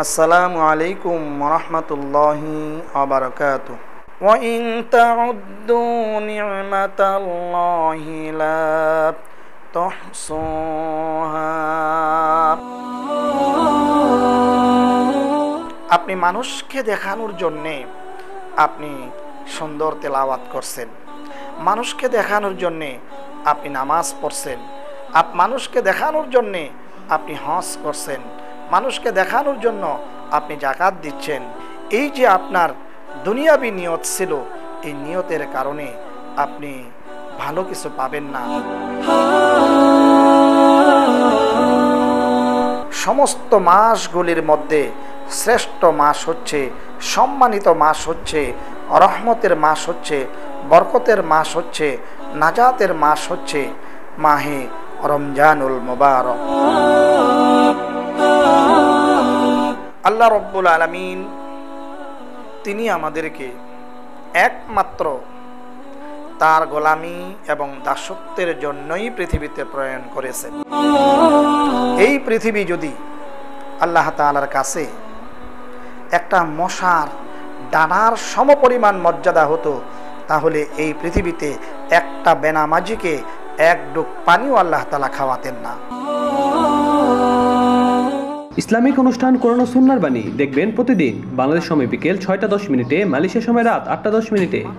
আসসালামু আলাইকুম ওয়া রাহমাতুল্লাহি ওয়া বারাকাতুহু। ওয়া ইন তাউদ্দু নি'মাতাল্লাহি লা তুহসুহা। আপনি মানুষকে দেখানোর জন্যে আপনি সুন্দর তেলাওয়াত করছেন, মানুষকে দেখানোর জন্যে আপনি নামাজ পড়ছেন, মানুষকে দেখানোর জন্যে আপনি হজ করছেন, মানুষকে দেখানোর জন্য আপনি যাকাত দিচ্ছেন। এই যে আপনার দুনিয়াবি নিয়ত ছিল, এই নিয়তের কারণে আপনি ভালো কিছু পাবেন না। সমস্ত মাসগুলির মধ্যে শ্রেষ্ঠ মাস হচ্ছে, সম্মানিত মাস হচ্ছে, রহমতের মাস হচ্ছে, বরকতের মাস হচ্ছে, নাজাতের মাস হচ্ছে মাহে রমজানুল মুবারক। আল্লাহ রব্বুল আলামিন তিনি আমাদেরকে একমাত্র তার গোলামি এবং দাসত্বের জন্যই পৃথিবীতে প্রেরণ করেছেন। এই পৃথিবী যদি আল্লাহ তাআলার কাছে একটা মশার ডানার সমপরিমাণ মর্যাদা হতো, তাহলে এই পৃথিবীতে একটা বেনামাজিকে এক ডুব পানিও আল্লাহ তাআলা খাওয়াতেন না। ইসলামিক অনুষ্ঠান কোরআন ও সুন্নাহর বাণী দেখবেন প্রতিদিন বাংলাদেশ সময় বিকেল ৬টা ১০ মিনিটে, মালয়েশিয়া সময় রাত ৮টা ১০ মিনিটে।